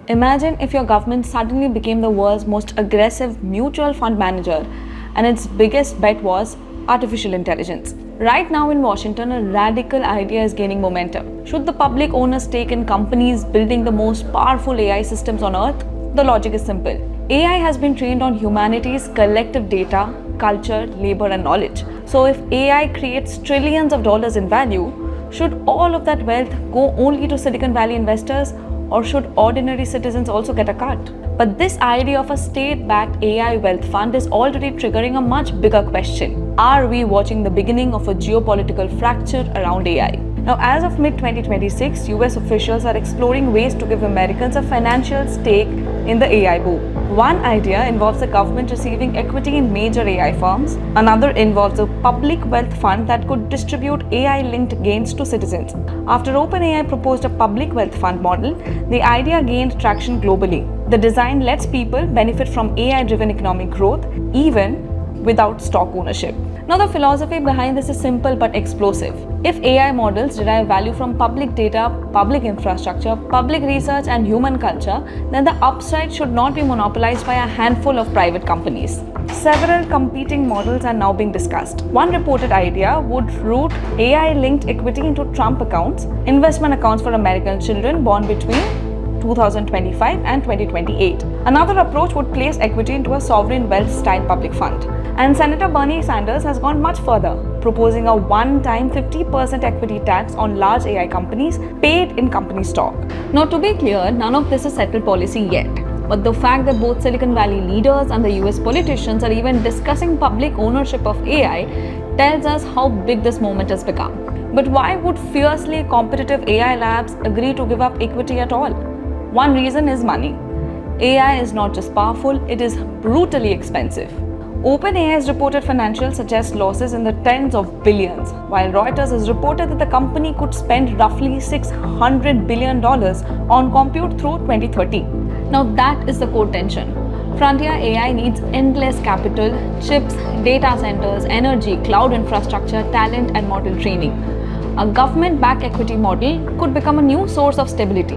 Imagine if your government suddenly became the world's most aggressive mutual fund manager and its biggest bet was artificial intelligence. Right now in Washington, a radical idea is gaining momentum. Should the public own a stake in companies building the most powerful AI systems on earth? The logic is simple. AI has been trained on humanity's collective data, culture, labor, and knowledge. So if AI creates trillions of dollars in value, should all of that wealth go only to Silicon Valley investors, or should ordinary citizens also get a cut? But this idea of a state-backed AI wealth fund is already triggering a much bigger question. Are we watching the beginning of a geopolitical fracture around AI? Now, as of mid-2026, US officials are exploring ways to give Americans a financial stake in the AI boom. One idea involves the government receiving equity in major AI firms. Another involves a public wealth fund that could distribute AI-linked gains to citizens. After OpenAI proposed a public wealth fund model, the idea gained traction globally. The design lets people benefit from AI-driven economic growth, even without stock ownership. Now, the philosophy behind this is simple but explosive. If AI models derive value from public data, public infrastructure, public research, and human culture, then the upside should not be monopolized by a handful of private companies. Several competing models are now being discussed. One reported idea would route AI-linked equity into Trump accounts, investment accounts for American children born between 2025 and 2028. Another approach would place equity into a sovereign wealth-style public fund. And Senator Bernie Sanders has gone much further, proposing a one-time 50% equity tax on large AI companies paid in company stock. Now, to be clear, none of this is settled policy yet. But the fact that both Silicon Valley leaders and the US politicians are even discussing public ownership of AI tells us how big this movement has become. But why would fiercely competitive AI labs agree to give up equity at all? One reason is money. AI is not just powerful, it is brutally expensive. OpenAI's reported financials suggest losses in the tens of billions, while Reuters has reported that the company could spend roughly $600 billion on compute through 2030. Now that is the core tension. Frontier AI needs endless capital, chips, data centers, energy, cloud infrastructure, talent, and model training. A government-backed equity model could become a new source of stability,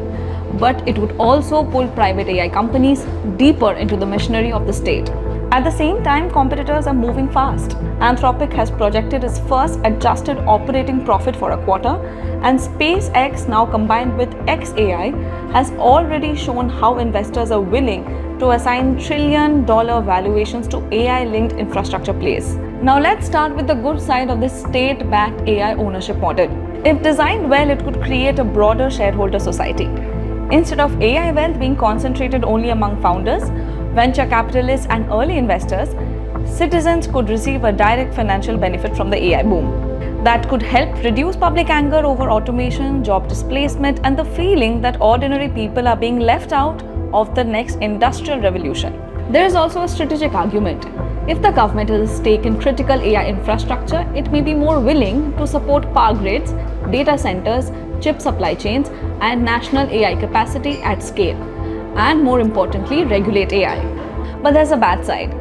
but it would also pull private AI companies deeper into the machinery of the state. At the same time, competitors are moving fast. Anthropic has projected its first adjusted operating profit for a quarter, and SpaceX, now combined with xAI, has already shown how investors are willing to assign trillion-dollar valuations to AI-linked infrastructure plays. Now let's start with the good side of this state-backed AI ownership model. If designed well, it could create a broader shareholder society. Instead of AI wealth being concentrated only among founders, venture capitalists, and early investors, citizens could receive a direct financial benefit from the AI boom. That could help reduce public anger over automation, job displacement, and the feeling that ordinary people are being left out of the next industrial revolution. There is also a strategic argument. If the government has a stake in critical AI infrastructure, it may be more willing to support power grids, data centers, chip supply chains, and national AI capacity at scale, and more importantly, regulate AI. But there's a bad side.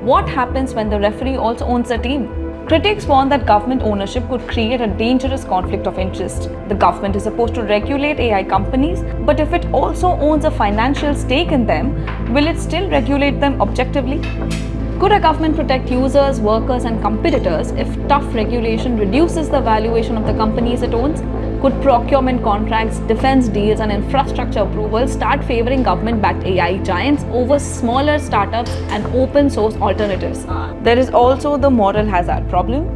What happens when the referee also owns the team? Critics warn that government ownership could create a dangerous conflict of interest. The government is supposed to regulate AI companies, but if it also owns a financial stake in them, will it still regulate them objectively? Could a government protect users, workers, and competitors if tough regulation reduces the valuation of the companies it owns? Could procurement contracts, defense deals, and infrastructure approvals start favoring government-backed AI giants over smaller startups and open-source alternatives? There is also the moral hazard problem.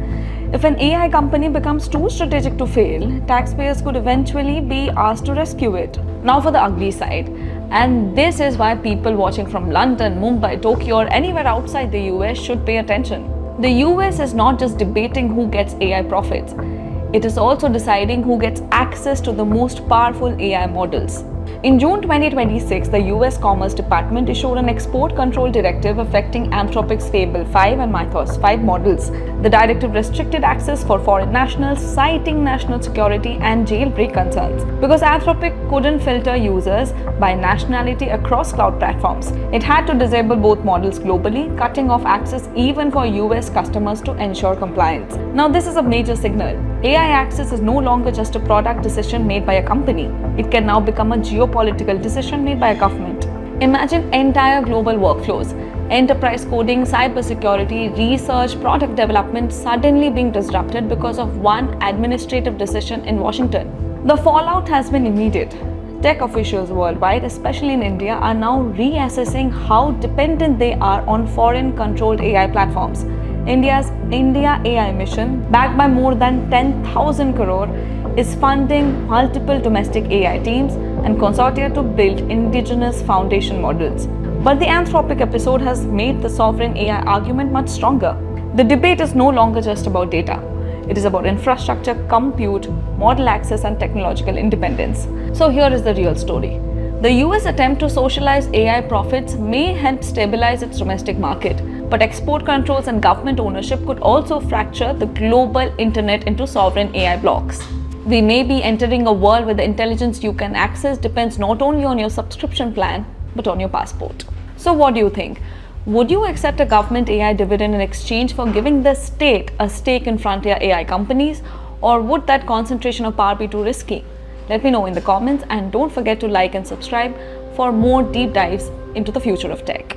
If an AI company becomes too strategic to fail, taxpayers could eventually be asked to rescue it. Now for the ugly side. And this is why people watching from London, Mumbai, Tokyo, or anywhere outside the US should pay attention. The US is not just debating who gets AI profits. It is also deciding who gets access to the most powerful AI models. In June 2026, the US Commerce Department issued an export control directive affecting Anthropic's Fable 5 and Mythos 5 models. The directive restricted access for foreign nationals, citing national security and jailbreak concerns. Because Anthropic couldn't filter users by nationality across cloud platforms, it had to disable both models globally, cutting off access even for US customers to ensure compliance. Now, this is a major signal. AI access is no longer just a product decision made by a company. It can now become a geopolitical decision made by a government. Imagine entire global workflows, enterprise coding, cybersecurity, research, product development suddenly being disrupted because of one administrative decision in Washington. The fallout has been immediate. Tech officials worldwide, especially in India, are now reassessing how dependent they are on foreign-controlled AI platforms. India's India AI mission, backed by more than 10,000 crore, is funding multiple domestic AI teams and consortia to build indigenous foundation models. But the Anthropic episode has made the sovereign AI argument much stronger. The debate is no longer just about data. It is about infrastructure, compute, model access, and technological independence. So here is the real story. The US attempt to socialize AI profits may help stabilize its domestic market, but export controls and government ownership could also fracture the global internet into sovereign AI blocks. We may be entering a world where the intelligence you can access depends not only on your subscription plan, but on your passport. So what do you think? Would you accept a government AI dividend in exchange for giving the state a stake in frontier AI companies, or would that concentration of power be too risky? Let me know in the comments, and don't forget to like and subscribe for more deep dives into the future of tech.